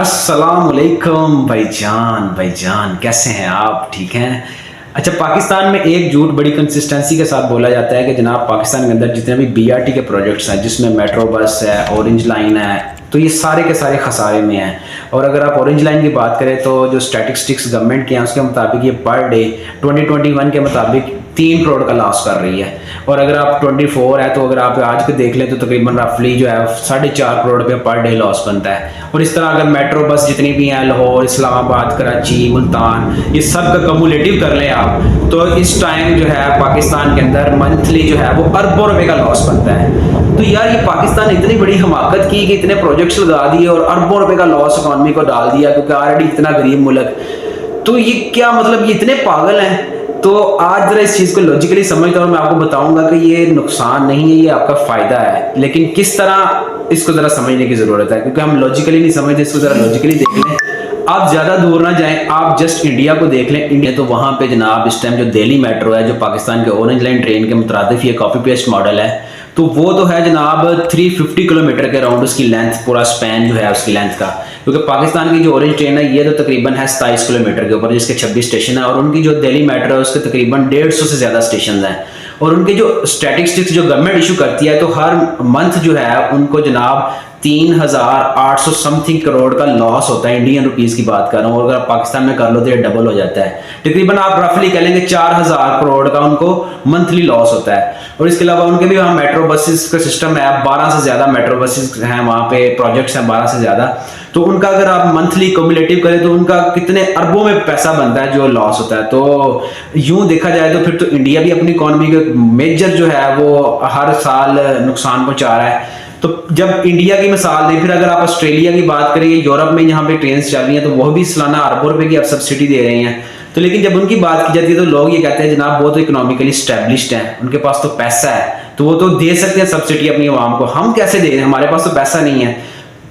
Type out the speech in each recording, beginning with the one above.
अस्सलामुअलैकुम भाईजान कैसे हैं आप? ठीक हैं? अच्छा, पाकिस्तान में एक झूठ बड़ी कंसिस्टेंसी के साथ बोला जाता है कि जनाब पाकिस्तान के अंदर जितने भी बीआरटी के प्रोजेक्ट्स हैं, जिसमें मेट्रो बस है, ऑरेंज लाइन है, तो ये सारे के सारे खसारे में हैं। और अगर आप ऑरेंज लाइन की बात करें तो जो स्टैटिस्टिक्स गवर्नमेंट के हैं उसके मुताबिक ये पर डे 2021 के मुताबिक 3 करोड़ का लॉस कर रही है। और अगर आप 24 है तो अगर आप आज के देख लें तो तकरीबन रफली जो है 4.5 करोड़ रुपये पर डे लॉस बनता है। और इस तरह अगर मेट्रो बस जितनी भी हैं, लाहौर, इस्लामाबाद, कराची, मुल्तान, ये सब का कम्युलेटिव कर लें आप, तो इस टाइम जो है पाकिस्तान के अंदर मंथली जो है वो अरबों रुपए का लॉस बनता है। तो यार ये पाकिस्तान इतनी बड़ी हमाकत की कि इतने प्रोजेक्ट्स लगा दिए और अरबों रुपए का लॉस इकॉनमी को डाल दिया, क्योंकि ऑलरेडी इतना गरीब मुल्क। तो ये क्या मतलब, ये इतने पागल हैं? तो आज जरा इस चीज को लॉजिकली समझता हूँ, मैं आपको बताऊंगा कि ये नुकसान नहीं है, ये आपका फायदा है। लेकिन किस तरह इसको जरा समझने की जरूरत है, क्योंकि हम लॉजिकली नहीं समझते। इसको जरा लॉजिकली देख लें। आप ज्यादा दूर ना जाएं, आप जस्ट इंडिया को देख लें। इंडिया तो वहां पे जनाब इस टाइम जो दिल्ली मेट्रो है, जो पाकिस्तान के ऑरेंज लाइन ट्रेन के मुतरादिफ ये कॉपी पेस्ट मॉडल है, तो वो तो है जनाब 350 किलोमीटर के अराउंड उसकी लेंथ, पूरा स्पैन जो है उसकी लेंथ का। क्योंकि पाकिस्तान की जो ऑरेंज ट्रेन है ये तो तकरीबन है 27 किलोमीटर के ऊपर, जिसके 26 स्टेशन है। और उनकी जो दिल्ली मेट्रो है उसके तकरीबन 150 से ज्यादा स्टेशन हैं। और उनके जो स्टैटिस्टिक्स जो गवर्नमेंट इशू करती है, तो हर मंथ जो है उनको जनाब 3,800 समथिंग करोड़ का लॉस होता है। इंडियन रुपीस की बात कर रहा हूँ, अगर आप पाकिस्तान में कर लो तो ये डबल हो जाता है। तकरीबन आप रफली कह लेंगे 4,000 करोड़ का उनको मंथली लॉस होता है। और इसके अलावा उनके भी वहाँ मेट्रो बसेस का सिस्टम है, 12 से ज्यादा मेट्रो बसेस हैं वहाँ पे, प्रोजेक्ट्स हैं 12 से ज्यादा। तो उनका अगर आप मंथली कम्युलेटिव करें तो उनका कितने अरबों में पैसा बनता है जो लॉस होता है। तो यूं देखा जाए तो फिर तो इंडिया भी अपनी इकोनॉमी के मेजर जो है वो हर साल नुकसान पहुंचा रहा है। तो जब इंडिया की मिसाल दें, फिर अगर आप ऑस्ट्रेलिया की बात करें, यूरोप में यहाँ पे ट्रेन चल रही हैं, तो वो भी सालाना अरबों रुपए की अब सब्सिडी दे रहे हैं। तो लेकिन जब उनकी बात की जाती है तो लोग ये कहते हैं जनाब वो तो इकोनॉमिकली स्टैब्लिश्ड है, उनके पास तो पैसा है, तो वो तो दे सकते हैं सब्सिडी अपनी आवाम को। हम कैसे दे, हमारे पास तो पैसा नहीं है।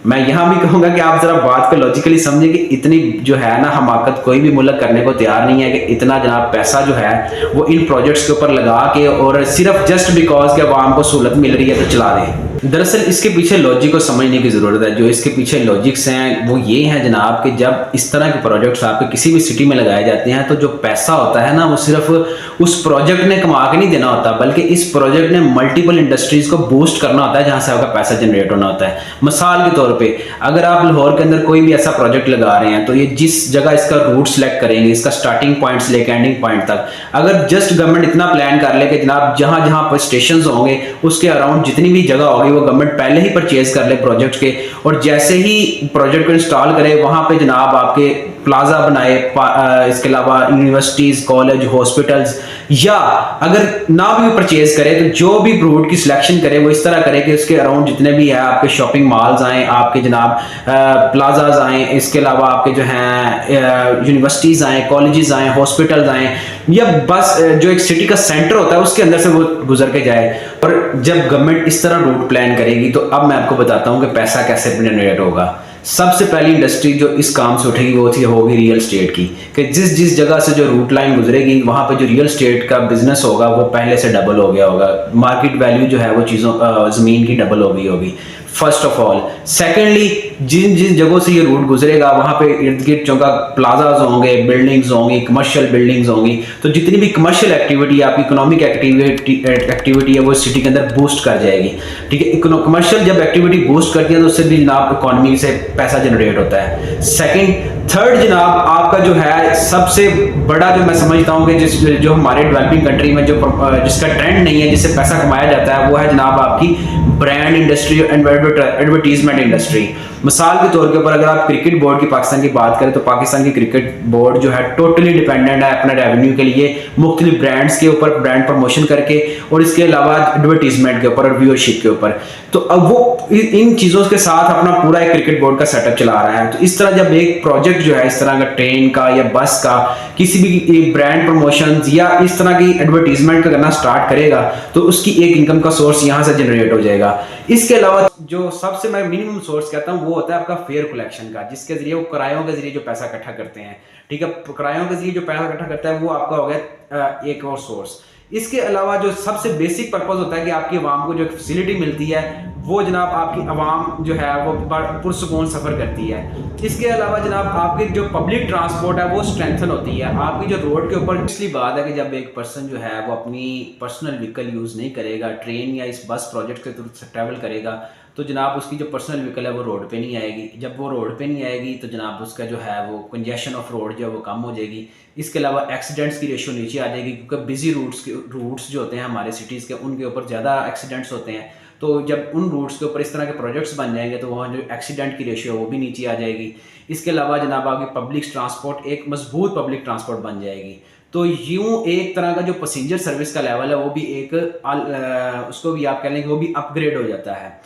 मैं यहां भी कहूंगा कि आप जरा बात को लॉजिकली समझे कि इतनी जो है ना हमाकत कोई भी मुल्क करने को तैयार नहीं है कि इतना जनाब पैसा जो है वो इन प्रोजेक्ट्स के ऊपर लगा के और सिर्फ जस्ट बिकॉज के आवाम को सहूलत मिल रही है तो चला दे। दरअसल इसके पीछे लॉजिक को समझने की जरूरत है। जो इसके पीछे लॉजिक्स हैं वो ये हैं जनाब कि जब इस तरह के प्रोजेक्ट्स आपके किसी भी सिटी में लगाए जाते हैं, तो जो पैसा होता है ना वो सिर्फ उस प्रोजेक्ट ने कमा के नहीं देना होता, बल्कि इस प्रोजेक्ट ने मल्टीपल इंडस्ट्रीज को बूस्ट करना होता है जहां से आपका पैसा जनरेट होना होता है। मिसाल के तौर पे अगर आप लाहौर के अंदर कोई भी ऐसा प्रोजेक्ट लगा रहे हैं, तो ये जिस जगह इसका रूट सेलेक्ट करेंगे, इसका स्टार्टिंग पॉइंट से लेकर एंडिंग पॉइंट तक, अगर जस्ट गवर्नमेंट इतना प्लान कर ले कि जनाब जहां जहां पर स्टेशन होंगे उसके अराउंड जितनी भी जगह होगी वो गवर्नमेंट पहले ही परचेज कर ले प्रोजेक्ट के, और जैसे ही प्रोजेक्ट को इंस्टॉल करे वहां पे जनाब आपके प्लाजा बनाए, इसके अलावा यूनिवर्सिटीज, कॉलेज, हॉस्पिटल्स, या अगर ना भी परचेज करे तो जो भी रूट की सिलेक्शन करे वो इस तरह करे कि उसके अराउंड जितने भी है आपके शॉपिंग मॉल्स आए, आपके जनाब प्लाजाज आए, इसके अलावा आपके जो हैं यूनिवर्सिटीज आए, कॉलेजेस आए, हॉस्पिटल्स आए, या बस जो एक सिटी का सेंटर होता है उसके अंदर से वो गुजर के जाए। और जब गवर्नमेंट इस तरह रूट प्लान करेगी तो अब मैं आपको बताता हूँ कि पैसा कैसे जनरेट होगा। सबसे पहली इंडस्ट्री जो इस काम से उठेगी वो होगी रियल एस्टेट की, कि जिस जिस जगह से जो रूट लाइन गुजरेगी वहां पे जो रियल एस्टेट का बिजनेस होगा वो पहले से डबल हो गया होगा। मार्केट वैल्यू जो है वो चीजों जमीन की डबल हो गई होगी, फर्स्ट ऑफ ऑल। सेकेंडली, जिन जिन जगहों से ये रूट गुजरेगा वहां पे इर्द गिर्द जो प्लाजाज होंगे, बिल्डिंग्स होंगी, कमर्शियल बिल्डिंग्स होंगी, तो जितनी भी कमर्शियल एक्टिविटी, आपकी इकोनॉमिक एक्टिविटी है वो सिटी के अंदर बूस्ट कर जाएगी। ठीक है, कमर्शियल जब एक्टिविटी बूस्ट करती है तो उससे भी जनाब इकोनॉमी से पैसा जनरेट होता है। सेकंड, थर्ड जनाब आपका जो है सबसे बड़ा जो मैं समझता हूँ कि जो हमारे डेवलपिंग कंट्री में जो जिसका ट्रेंड नहीं है, जिससे पैसा कमाया जाता है, वो है जनाब आपकी ब्रांड इंडस्ट्री, एडवर्टीजमेंट इंडस्ट्री। मिसाल के तौर के ऊपर अगर आप क्रिकेट बोर्ड की पाकिस्तान की बात करें तो पाकिस्तान की क्रिकेट बोर्ड जो है टोटली डिपेंडेंट है अपने रेवेन्यू के लिए मुख्तलिफ ब्रांड्स के ऊपर, ब्रांड प्रमोशन करके, और इसके अलावा एडवर्टीजमेंट के ऊपर और व्यूअरशिप के ऊपर। तो अब वो इन चीजों के साथ अपना पूरा एक क्रिकेट बोर्ड का सेटअप चला रहा है। तो इस तरह जब एक प्रोजेक्ट जो है इस तरह का ट्रेन का या बस का किसी भी ब्रांड प्रमोशन या इस तरह की एडवर्टीजमेंट का करना स्टार्ट करेगा तो उसकी एक इनकम का सोर्स यहां से जनरेट हो जाएगा। इसके अलावा जो सबसे मैं मिनिमम सोर्स कहता हूं वो होता है आपका फेयर कलेक्शन का, जिसके जरिए वो किरायों के जरिए जो पैसा इकट्ठा करते हैं। ठीक है, किरायों के जरिए जो पैसा इकट्ठा करता है वो आपका हो गया एक और सोर्स। इसके अलावा जो सबसे बेसिक पर्पस होता है कि आपकी आवाम को जो फैसिलिटी मिलती है वो जनाब आपकी आवाम जो है वो पुरसुकून सफ़र करती है। इसके अलावा जनाब आपकी जो पब्लिक ट्रांसपोर्ट है वो स्ट्रेंथन होती है। आपकी जो रोड के ऊपर, इसलिए बात है कि जब एक पर्सन जो है वो अपनी पर्सनल व्हीकल यूज़ नहीं करेगा, ट्रेन या इस बस प्रोजेक्ट के थ्रू ट्रैवल करेगा, तो जनाब उसकी जो पर्सनल व्हीकल है वो रोड पे नहीं आएगी। जब वो रोड पे नहीं आएगी तो जनाब उसका जो है वो कंजेशन ऑफ रोड जो है वो कम हो जाएगी। इसके अलावा एक्सीडेंट्स की रेशियो नीचे आ जाएगी, क्योंकि बिजी रूट्स जो होते हैं हमारे सिटीज़ के, उनके ऊपर ज़्यादा एक्सीडेंट्स होते हैं। तो जब उन रूट्स के ऊपर इस तरह के प्रोजेक्ट्स बन जाएंगे तो वहाँ जो एक्सीडेंट की रेशियो वो भी नीचे आ जाएगी। इसके अलावा जनाब आपकी पब्लिक ट्रांसपोर्ट एक मजबूत पब्लिक ट्रांसपोर्ट बन जाएगी। तो यूँ एक तरह का जो पैसेंजर सर्विस का लेवल है वो भी एक उसको भी आप कह लेंगे वो भी अपग्रेड हो जाता है।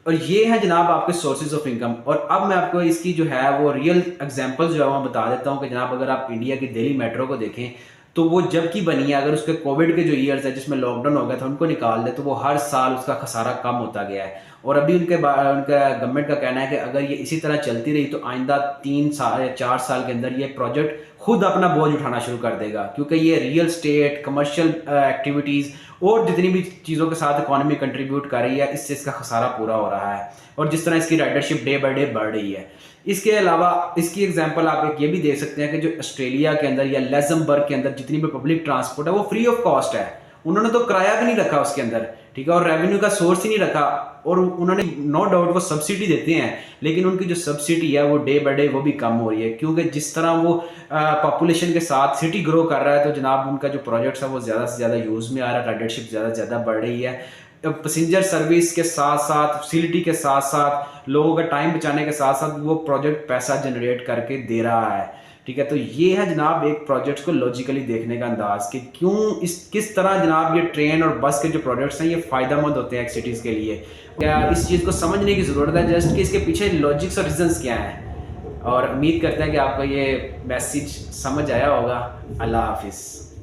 और ये है जनाब आपके सोर्सेज ऑफ इनकम। और अब मैं आपको इसकी जो है वो रियल एग्जांपल्स जो है वो बता देता हूँ कि जनाब अगर आप इंडिया की दिल्ली मेट्रो को देखें तो वो जब की बनी है, अगर उसके कोविड के जो ईयर्स है जिसमें लॉकडाउन हो गया था उनको निकाल दे तो वो हर साल उसका खसारा कम होता गया है। और अभी उनका गवर्नमेंट का कहना है कि अगर ये इसी तरह चलती रही तो आइंदा 3 साल या 4 साल के अंदर ये प्रोजेक्ट खुद अपना बोझ उठाना शुरू कर देगा, क्योंकि ये रियल स्टेट, कमर्शियल एक्टिविटीज़ और जितनी भी चीज़ों के साथ इकॉनमी कंट्रीब्यूट कर रही है, इससे इसका खसारा पूरा हो रहा है। और जिस तरह इसकी राइडरशिप डे बाय डे बढ़ रही है। इसके अलावा इसकी एग्जांपल आप एक ये भी दे सकते हैं कि जो ऑस्ट्रेलिया के अंदर या लग्जमबर्ग के अंदर जितनी भी पब्लिक ट्रांसपोर्ट है वो फ्री ऑफ कॉस्ट है। उन्होंने तो किराया भी नहीं रखा उसके अंदर, ठीक है, और रेवेन्यू का सोर्स ही नहीं रखा। और उन्होंने नो डाउट वो सब्सिडी देते हैं, लेकिन उनकी जो सब्सिडी है वो डे बाय डे वो भी कम हो रही है, क्योंकि जिस तरह वो पॉपुलेशन के साथ सिटी ग्रो कर रहा है तो जनाब उनका जो प्रोजेक्ट्स है वो ज़्यादा से ज़्यादा यूज़ में आ रहा है, राइडरशिप ज़्यादा से ज़्यादा बढ़ रही है। पैसेंजर सर्विस के साथ साथ, फैसिलिटी के साथ साथ, लोगों का टाइम बचाने के साथ साथ वो प्रोजेक्ट पैसा जनरेट करके दे रहा है, ठीक है। तो ये है जनाब एक प्रोजेक्ट्स को लॉजिकली देखने का अंदाज कि किस तरह जनाब ये ट्रेन और बस के जो प्रोजेक्ट्स हैं ये फ़ायदेमंद होते हैं एक सिटीज़ के लिए। क्या इस चीज़ को समझने की ज़रूरत है जस्ट कि इसके पीछे लॉजिक्स और रीजंस क्या हैं। और उम्मीद करते हैं कि आपको ये मैसेज समझ आया होगा। अल्लाह हाफिज़।